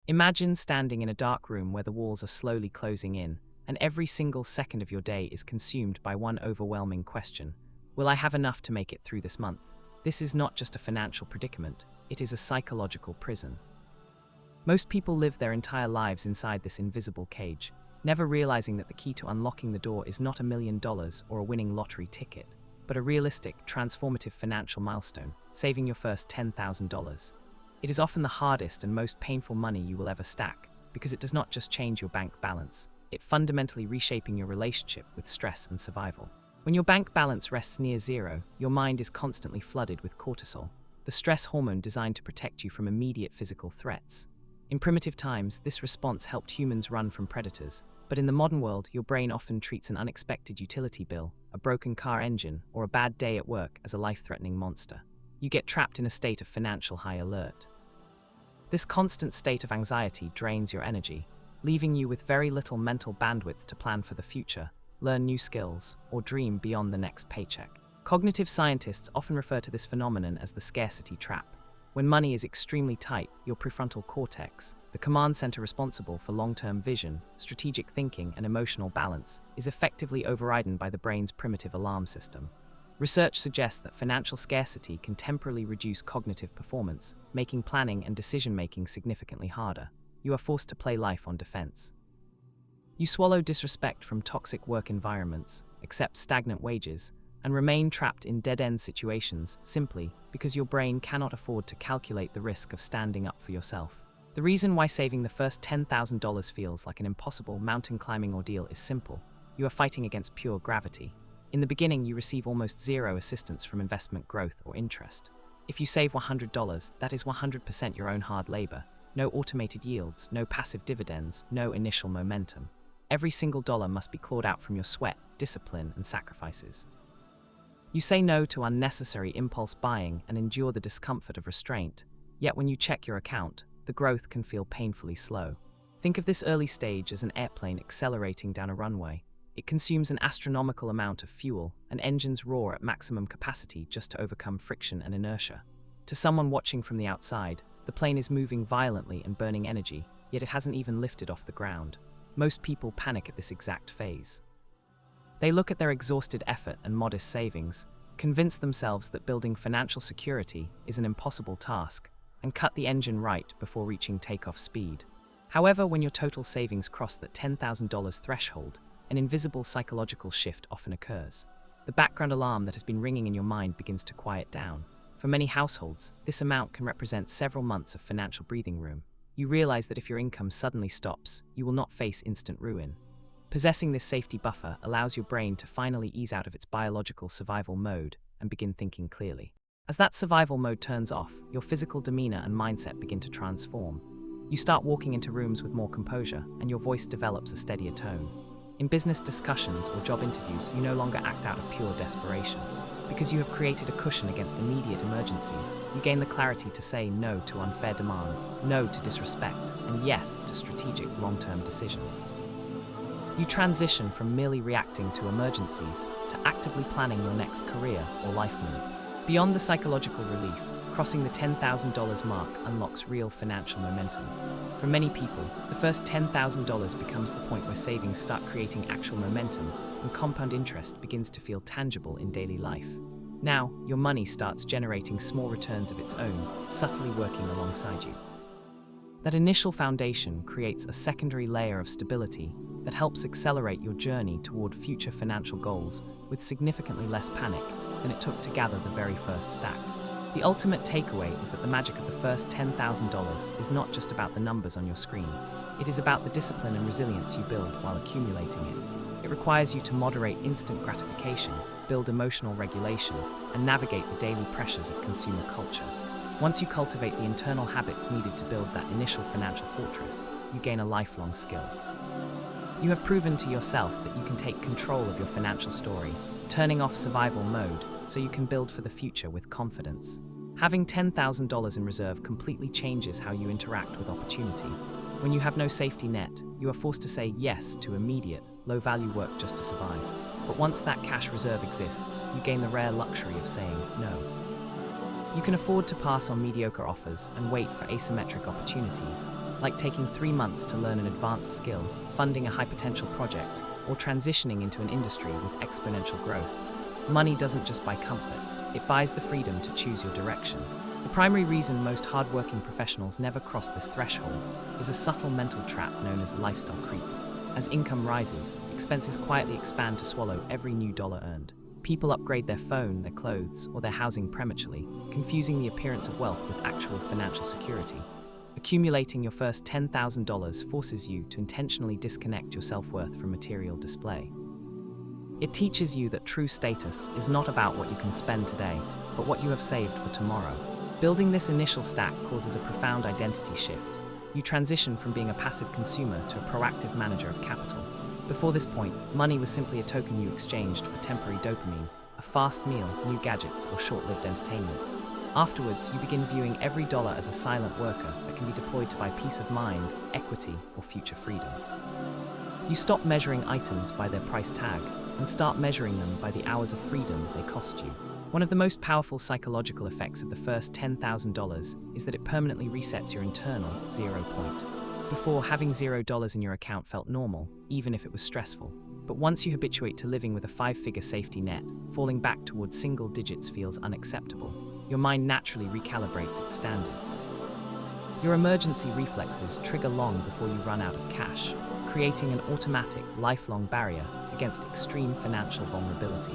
Imagine standing in a dark room where the walls are slowly closing in, and every single second of your day is consumed by one overwhelming question: will I have enough to make it through this month? This is not just a financial predicament, it is a psychological prison. Most people live their entire lives inside this invisible cage, never realizing that the key to unlocking the door is not $1 million or a winning lottery ticket, but a realistic, transformative financial milestone, saving your first $10,000. It is often the hardest and most painful money you will ever stack, because it does not just change your bank balance, it fundamentally reshaping your relationship with stress and survival. When your bank balance rests near zero, your mind is constantly flooded with cortisol, the stress hormone designed to protect you from immediate physical threats. In primitive times, this response helped humans run from predators, but in the modern world, your brain often treats an unexpected utility bill, a broken car engine, or a bad day at work as a life-threatening monster. You get trapped in a state of financial high alert. This constant state of anxiety drains your energy, leaving you with very little mental bandwidth to plan for the future, learn new skills, or dream beyond the next paycheck. Cognitive scientists often refer to this phenomenon as the scarcity trap. When money is extremely tight, your prefrontal cortex, the command center responsible for long-term vision, strategic thinking, and emotional balance, is effectively overridden by the brain's primitive alarm system. Research suggests that financial scarcity can temporarily reduce cognitive performance, making planning and decision-making significantly harder. You are forced to play life on defense. You swallow disrespect from toxic work environments, accept stagnant wages, and remain trapped in dead-end situations simply because your brain cannot afford to calculate the risk of standing up for yourself. The reason why saving the first $10,000 feels like an impossible mountain-climbing ordeal is simple. You are fighting against pure gravity. In the beginning, you receive almost zero assistance from investment growth or interest. If you save $100, that is 100% your own hard labor. No automated yields, no passive dividends, no initial momentum. Every single dollar must be clawed out from your sweat, discipline, and sacrifices. You say no to unnecessary impulse buying and endure the discomfort of restraint, yet when you check your account, the growth can feel painfully slow. Think of this early stage as an airplane accelerating down a runway. It consumes an astronomical amount of fuel, and engines roar at maximum capacity just to overcome friction and inertia. To someone watching from the outside, the plane is moving violently and burning energy, yet it hasn't even lifted off the ground. Most people panic at this exact phase. They look at their exhausted effort and modest savings, convince themselves that building financial security is an impossible task, and cut the engine right before reaching takeoff speed. However, when your total savings cross that $10,000 threshold, an invisible psychological shift often occurs. The background alarm that has been ringing in your mind begins to quiet down. For many households, this amount can represent several months of financial breathing room. You realize that if your income suddenly stops, you will not face instant ruin. Possessing this safety buffer allows your brain to finally ease out of its biological survival mode and begin thinking clearly. As that survival mode turns off, your physical demeanor and mindset begin to transform. You start walking into rooms with more composure, and your voice develops a steadier tone. In business discussions or job interviews, you no longer act out of pure desperation. Because you have created a cushion against immediate emergencies, you gain the clarity to say no to unfair demands, no to disrespect, and yes to strategic long-term decisions. You transition from merely reacting to emergencies to actively planning your next career or life move. Beyond the psychological relief, crossing the $10,000 mark unlocks real financial momentum. For many people, the first $10,000 becomes the point where savings start creating actual momentum and compound interest begins to feel tangible in daily life. Now, your money starts generating small returns of its own, subtly working alongside you. That initial foundation creates a secondary layer of stability that helps accelerate your journey toward future financial goals with significantly less panic than it took to gather the very first stack. The ultimate takeaway is that the magic of the first $10,000 is not just about the numbers on your screen. It is about the discipline and resilience you build while accumulating it. It requires you to moderate instant gratification, build emotional regulation, and navigate the daily pressures of consumer culture. Once you cultivate the internal habits needed to build that initial financial fortress, you gain a lifelong skill. You have proven to yourself that you can take control of your financial story, turning off survival mode so you can build for the future with confidence. Having $10,000 in reserve completely changes how you interact with opportunity. When you have no safety net, you are forced to say yes to immediate, low-value work just to survive. But once that cash reserve exists, you gain the rare luxury of saying no. You can afford to pass on mediocre offers and wait for asymmetric opportunities, like taking 3 months to learn an advanced skill, funding a high-potential project, or transitioning into an industry with exponential growth. Money doesn't just buy comfort, it buys the freedom to choose your direction. The primary reason most hard-working professionals never cross this threshold is a subtle mental trap known as lifestyle creep. As income rises, expenses quietly expand to swallow every new dollar earned. People upgrade their phone, their clothes, or their housing prematurely, confusing the appearance of wealth with actual financial security. Accumulating your first $10,000 forces you to intentionally disconnect your self-worth from material display. It teaches you that true status is not about what you can spend today, but what you have saved for tomorrow. Building this initial stack causes a profound identity shift. You transition from being a passive consumer to a proactive manager of capital. Before this point, money was simply a token you exchanged for temporary dopamine, a fast meal, new gadgets, or short-lived entertainment. Afterwards, you begin viewing every dollar as a silent worker that can be deployed to buy peace of mind, equity, or future freedom. You stop measuring items by their price tag and start measuring them by the hours of freedom they cost you. One of the most powerful psychological effects of the first $10,000 is that it permanently resets your internal 0 point. Before, having $0 in your account felt normal, even if it was stressful. But once you habituate to living with a 5-figure safety net, falling back towards single digits feels unacceptable. Your mind naturally recalibrates its standards. Your emergency reflexes trigger long before you run out of cash, creating an automatic, lifelong barrier against extreme financial vulnerability.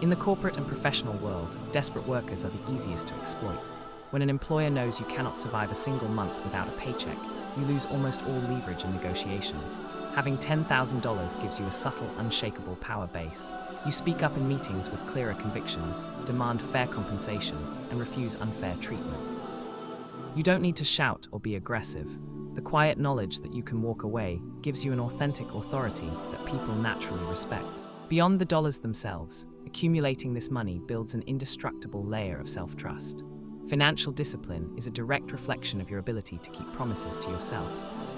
In the corporate and professional world, desperate workers are the easiest to exploit. When an employer knows you cannot survive a single month without a paycheck, you lose almost all leverage in negotiations. Having $10,000 gives you a subtle, unshakable power base. You speak up in meetings with clearer convictions, demand fair compensation, and refuse unfair treatment. You don't need to shout or be aggressive. The quiet knowledge that you can walk away gives you an authentic authority that people naturally respect. Beyond the dollars themselves, accumulating this money builds an indestructible layer of self-trust. Financial discipline is a direct reflection of your ability to keep promises to yourself.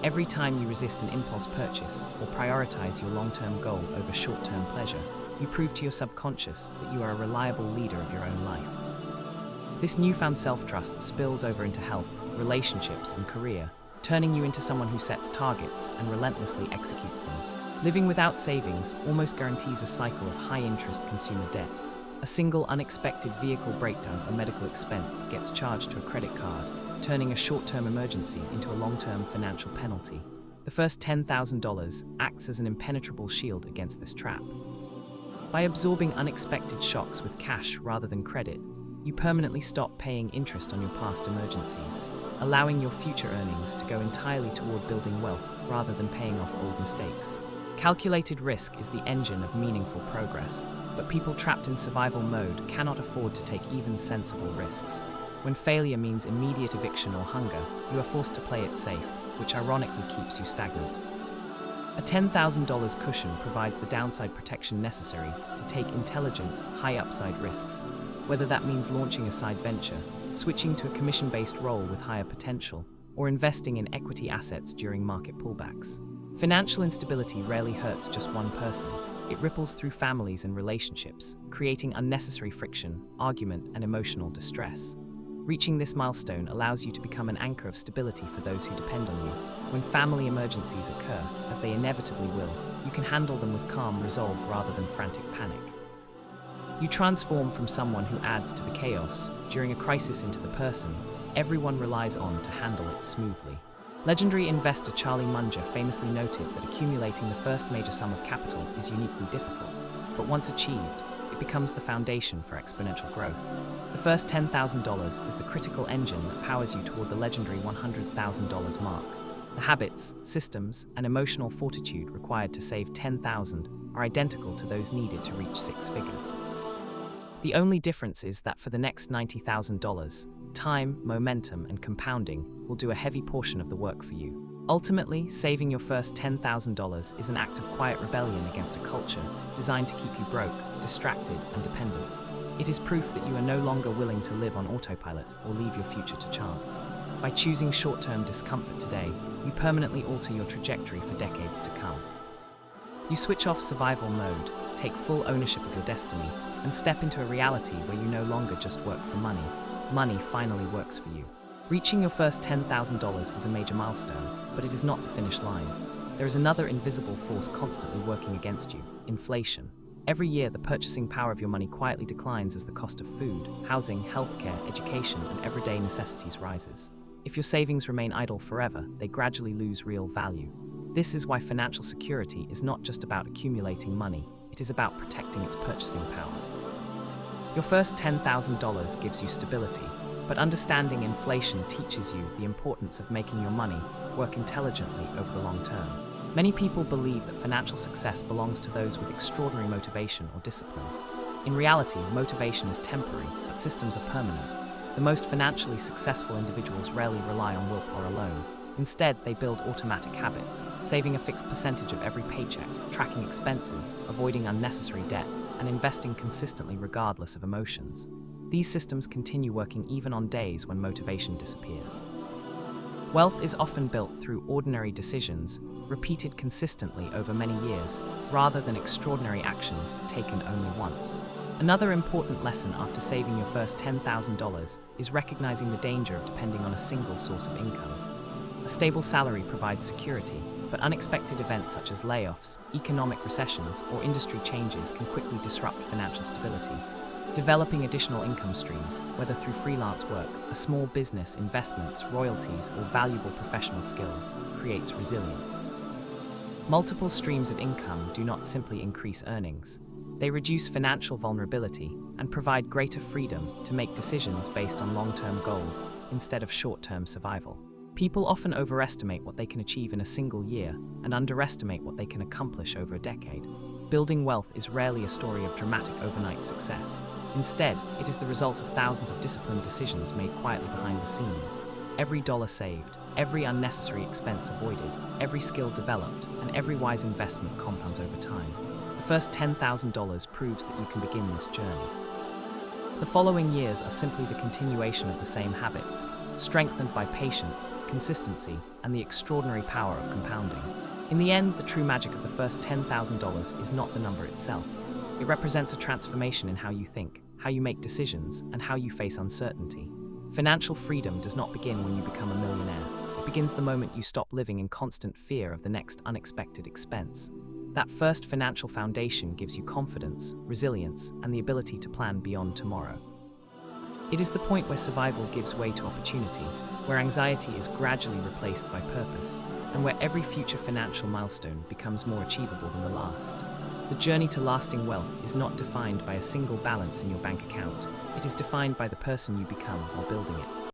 Every time you resist an impulse purchase or prioritize your long-term goal over short-term pleasure, you prove to your subconscious that you are a reliable leader of your own life. This newfound self-trust spills over into health, relationships, and career, turning you into someone who sets targets and relentlessly executes them. Living without savings almost guarantees a cycle of high-interest consumer debt. A single unexpected vehicle breakdown or medical expense gets charged to a credit card, turning a short-term emergency into a long-term financial penalty. The first $10,000 acts as an impenetrable shield against this trap. By absorbing unexpected shocks with cash rather than credit, you permanently stop paying interest on your past emergencies, allowing your future earnings to go entirely toward building wealth rather than paying off old mistakes. Calculated risk is the engine of meaningful progress, but people trapped in survival mode cannot afford to take even sensible risks. When failure means immediate eviction or hunger, you are forced to play it safe, which ironically keeps you stagnant. A $10,000 cushion provides the downside protection necessary to take intelligent, high-upside risks, whether that means launching a side venture, switching to a commission-based role with higher potential, or investing in equity assets during market pullbacks. Financial instability rarely hurts just one person. It ripples through families and relationships, creating unnecessary friction, argument, and emotional distress. Reaching this milestone allows you to become an anchor of stability for those who depend on you. When family emergencies occur, as they inevitably will, you can handle them with calm resolve rather than frantic panic. You transform from someone who adds to the chaos during a crisis into the person everyone relies on to handle it smoothly. Legendary investor Charlie Munger famously noted that accumulating the first major sum of capital is uniquely difficult, but once achieved, it becomes the foundation for exponential growth. The first $10,000 is the critical engine that powers you toward the legendary $100,000 mark. The habits, systems, and emotional fortitude required to save $10,000 are identical to those needed to reach 6 figures. The only difference is that for the next $90,000, time, momentum, and compounding will do a heavy portion of the work for you. Ultimately, saving your first $10,000 is an act of quiet rebellion against a culture designed to keep you broke, distracted, and dependent. It is proof that you are no longer willing to live on autopilot or leave your future to chance. By choosing short-term discomfort today, you permanently alter your trajectory for decades to come. You switch off survival mode, take full ownership of your destiny, and step into a reality where you no longer just work for money. Money finally works for you. Reaching your first $10,000 is a major milestone, but it is not the finish line. There is another invisible force constantly working against you: inflation. Every year, the purchasing power of your money quietly declines as the cost of food, housing, healthcare, education, and everyday necessities rises. If your savings remain idle forever, they gradually lose real value. This is why financial security is not just about accumulating money, it is about protecting its purchasing power. Your first $10,000 gives you stability, but understanding inflation teaches you the importance of making your money work intelligently over the long term. Many people believe that financial success belongs to those with extraordinary motivation or discipline. In reality, motivation is temporary, but systems are permanent. The most financially successful individuals rarely rely on willpower alone. Instead, they build automatic habits, saving a fixed percentage of every paycheck, tracking expenses, avoiding unnecessary debt, and investing consistently regardless of emotions. These systems continue working even on days when motivation disappears. Wealth is often built through ordinary decisions, repeated consistently over many years, rather than extraordinary actions taken only once. Another important lesson after saving your first $10,000 is recognizing the danger of depending on a single source of income. A stable salary provides security, but unexpected events such as layoffs, economic recessions, or industry changes can quickly disrupt financial stability. Developing additional income streams, whether through freelance work, a small business, investments, royalties, or valuable professional skills, creates resilience. Multiple streams of income do not simply increase earnings. They reduce financial vulnerability and provide greater freedom to make decisions based on long-term goals instead of short-term survival. People often overestimate what they can achieve in a single year and underestimate what they can accomplish over a decade. Building wealth is rarely a story of dramatic overnight success. Instead, it is the result of thousands of disciplined decisions made quietly behind the scenes. Every dollar saved, every unnecessary expense avoided, every skill developed, and every wise investment compounds over time. The first $10,000 proves that you can begin this journey. The following years are simply the continuation of the same habits, strengthened by patience, consistency, and the extraordinary power of compounding. In the end, the true magic of the first $10,000 is not the number itself. It represents a transformation in how you think, how you make decisions, and how you face uncertainty. Financial freedom does not begin when you become a millionaire. It begins the moment you stop living in constant fear of the next unexpected expense. That first financial foundation gives you confidence, resilience, and the ability to plan beyond tomorrow. It is the point where survival gives way to opportunity, where anxiety is gradually replaced by purpose, and where every future financial milestone becomes more achievable than the last. The journey to lasting wealth is not defined by a single balance in your bank account. It is defined by the person you become while building it.